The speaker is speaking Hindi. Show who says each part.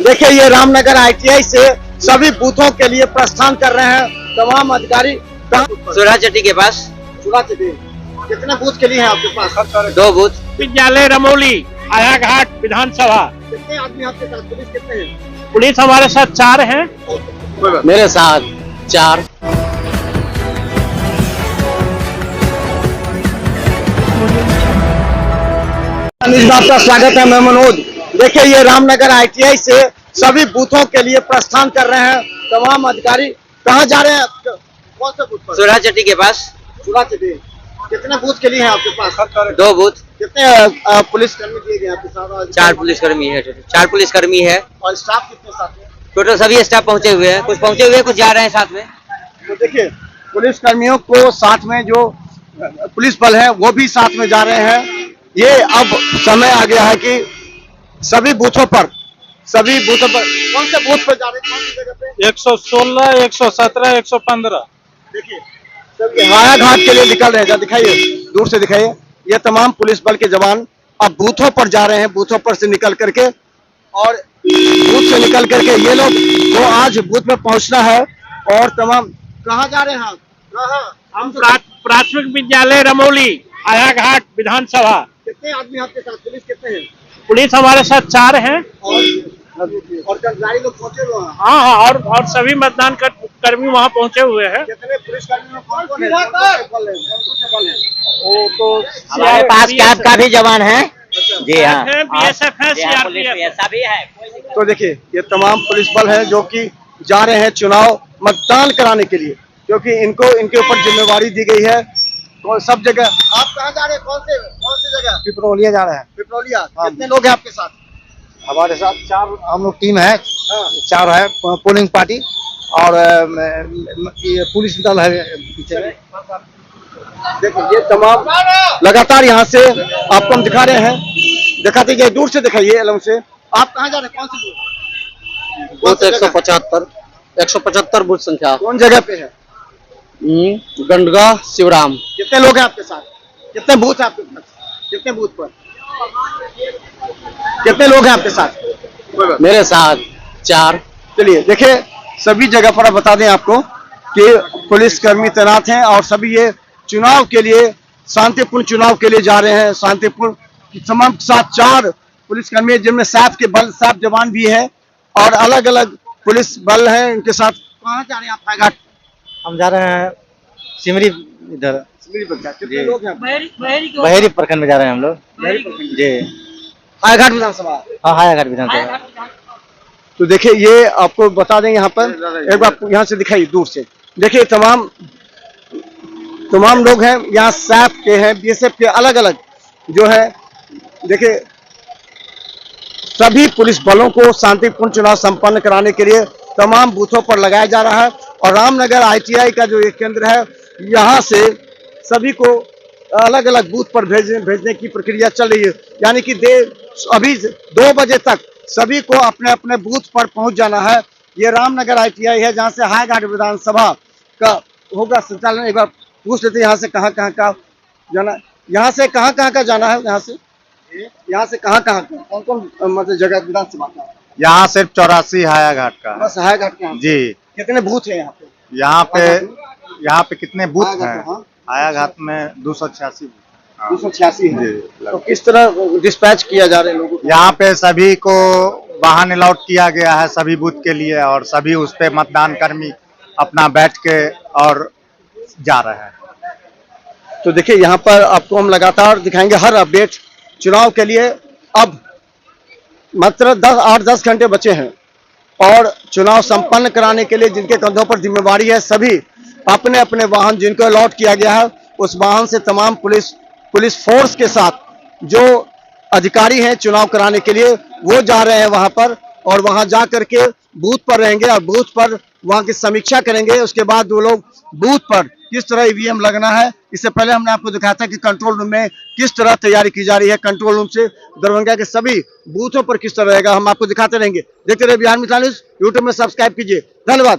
Speaker 1: देखिए ये रामनगर ITI से सभी बूथों के लिए प्रस्थान कर रहे हैं तमाम अधिकारी।
Speaker 2: सुरा चट्टी के पास
Speaker 1: चूड़ा चट्टी कितने बूथ के लिए हैं आपके पास?
Speaker 2: 2 बूथ।
Speaker 3: विद्यालय रमोली, आया घाट विधानसभा।
Speaker 1: कितने आदमी आपके साथ? पुलिस कितने हैं?
Speaker 3: पुलिस हमारे साथ 4 हैं।
Speaker 2: मेरे साथ 4।
Speaker 1: आपका स्वागत है, मैं मनोज। देखिए ये रामनगर ITI से सभी बूथों के लिए प्रस्थान कर रहे हैं तमाम अधिकारी। कहाँ जा रहे हैं? कौन से बूथ पर?
Speaker 2: सुरा चट्टी के पास
Speaker 1: चूड़ा चट्टी कितने बूथ के लिए हैं आपके पास?
Speaker 2: 2 बूथ।
Speaker 1: कितने पुलिस कर्मी दिए गए आपके साथ?
Speaker 2: 4 पुलिसकर्मी है। 4 पुलिसकर्मी है
Speaker 1: और स्टाफ कितने साथ में?
Speaker 2: टोटल सभी स्टाफ पहुंचे हुए हैं। कुछ पहुंचे हुए हैं, कुछ जा रहे हैं साथ में।
Speaker 1: तो देखिए पुलिस कर्मियों को साथ में जो पुलिस बल है वो भी साथ में जा रहे हैं। ये अब समय आ गया है कि सभी बूथों पर कौन से बूथ पर जा रहे हैं? कौन सी जगह पे?
Speaker 3: 116, 117, 115।
Speaker 1: देखिए सभी हाया घाट के लिए निकल रहे हैं। दिखाइए, दूर से दिखाइए। ये तमाम पुलिस बल के जवान अब बूथों पर जा रहे हैं। बूथों पर से निकल करके और बूथ से निकल करके ये लोग जो आज बूथ में पहुंचना है। और तमाम कहाँ जा रहे हैं आप?
Speaker 3: हम प्राथमिक विद्यालय रमोली, आया घाट विधानसभा।
Speaker 1: कितने आदमी आपके साथ? पुलिस कितने हैं?
Speaker 3: पुलिस हमारे साथ 4 हैं।
Speaker 1: और कर्मचारी लोग पहुंचे हुए हैं।
Speaker 3: हाँ, और सभी मतदान कर्मी वहाँ पहुँचे हुए हैं।
Speaker 1: कितने पुलिस कर्मी कौन है? कौन से बल है?
Speaker 3: वो तो
Speaker 2: हमारे पास कैब का भी जवान है। जी हाँ,
Speaker 3: BSF है, CRPF
Speaker 2: सभी है।
Speaker 1: तो देखिए ये तमाम पुलिस बल है जो कि जा रहे हैं चुनाव मतदान कराने के लिए, क्योंकि इनके ऊपर जिम्मेवारी दी गई है। तो सब जगह आप कहाँ जा रहे हैं? कौन सी जगह?
Speaker 4: पिपरोलिया जा रहे हैं।
Speaker 1: पिपरोलिया। कितने लोग हैं आपके साथ?
Speaker 4: हमारे साथ 4 हम लोग टीम है।
Speaker 1: हाँ।
Speaker 4: 4 है पोलिंग पार्टी और ये पुलिस दल है पीछे।
Speaker 1: देखिए ये तमाम लगातार यहाँ से आपको हम दिखा रहे हैं। दिखाते जाइए, दूर से दिखाइए एलम से। आप कहाँ जा रहे हैं? कौन सी बूथ?
Speaker 2: बूथ 175 बूथ संख्या।
Speaker 1: कौन जगह पे है?
Speaker 2: गंडगा शिवराम।
Speaker 1: कितने लोग हैं आपके साथ? कितने बूथ है आपके पास? कितने बूथ पर? कितने लोग हैं आपके साथ?
Speaker 2: मेरे साथ 4।
Speaker 1: चलिए देखिए सभी जगह पर बता दें आपको कि पुलिस कर्मी तैनात हैं और सभी ये चुनाव के लिए शांतिपूर्ण चुनाव के लिए जा रहे हैं। शांतिपूर्ण तमाम साथ 4 पुलिस कर्मी जिनमें साफ जवान भी है और अलग अलग पुलिस बल है इनके साथ। कहाँ जा रहे हैं आप? हाईघाट।
Speaker 4: हम जा रहे हैं सिमरी इधर
Speaker 1: कितने लोग हैं?
Speaker 4: बहेरी प्रखंड में जा रहे हैं हम लोग जी।
Speaker 1: हाईघाट विधानसभा।
Speaker 4: हाँ, हायाघाट विधानसभा।
Speaker 1: तो देखिए ये आपको बता दें यहाँ पर एक बार यहाँ से दिखाइए दूर से। देखिए तमाम लोग हैं यहाँ, सैप के हैं, BSF के, अलग अलग जो है। देखिए सभी पुलिस बलों को शांतिपूर्ण चुनाव संपन्न कराने के लिए तमाम बूथों पर लगाया जा रहा है। और रामनगर ITI का जो ये केंद्र है यहाँ से सभी को अलग अलग बूथ पर भेजने की प्रक्रिया चल रही है। यानी कि अभी 2 बजे तक सभी को अपने अपने बूथ पर पहुंच जाना है। ये रामनगर ITI है जहां से हाईघाट विधानसभा का होगा संचालन। एक बार पूछ लेते हैं यहाँ से कहाँ का जाना, यहाँ से कहाँ का जाना है? यहाँ से कहाँ का कौन मतलब जगह विधानसभा का?
Speaker 4: यहाँ सिर्फ 84 हायाघाट का।
Speaker 1: बस हाईघाट के
Speaker 4: जी।
Speaker 1: कितने बूथ है यहाँ पे?
Speaker 4: यहाँ पे कितने बूथ हैं?
Speaker 1: हाँ।
Speaker 4: हायाघाट में 286
Speaker 1: 286 है। तो किस तरह डिस्पैच किया जा रहा है लोगों को?
Speaker 4: यहाँ पे सभी को वाहन अलॉट किया गया है सभी बूथ के लिए और सभी उस पे मतदान कर्मी अपना बैठ के और जा रहे हैं।
Speaker 1: तो देखिए यहाँ पर आपको हम लगातार दिखाएंगे हर अपडेट चुनाव के लिए। अब मात्र 8-10 घंटे बचे हैं और चुनाव संपन्न कराने के लिए जिनके कंधों पर जिम्मेवारी है सभी अपने अपने वाहन जिनको अलॉट किया गया है उस वाहन से तमाम पुलिस फोर्स के साथ जो अधिकारी हैं चुनाव कराने के लिए वो जा रहे हैं वहां पर। और वहां जा करके बूथ पर रहेंगे और बूथ पर वहां की समीक्षा करेंगे। उसके बाद वो लोग बूथ पर किस तरह EVM लगना है, इससे पहले हमने आपको दिखाया था कि कंट्रोल रूम में किस तरह तैयारी की जा रही है। कंट्रोल रूम से दरभंगा के सभी बूथों पर किस तरह रहेगा हम आपको दिखाते रहेंगे। देखते रहिए बिहार मित्र न्यूज़। यूट्यूब में सब्सक्राइब कीजिए। धन्यवाद।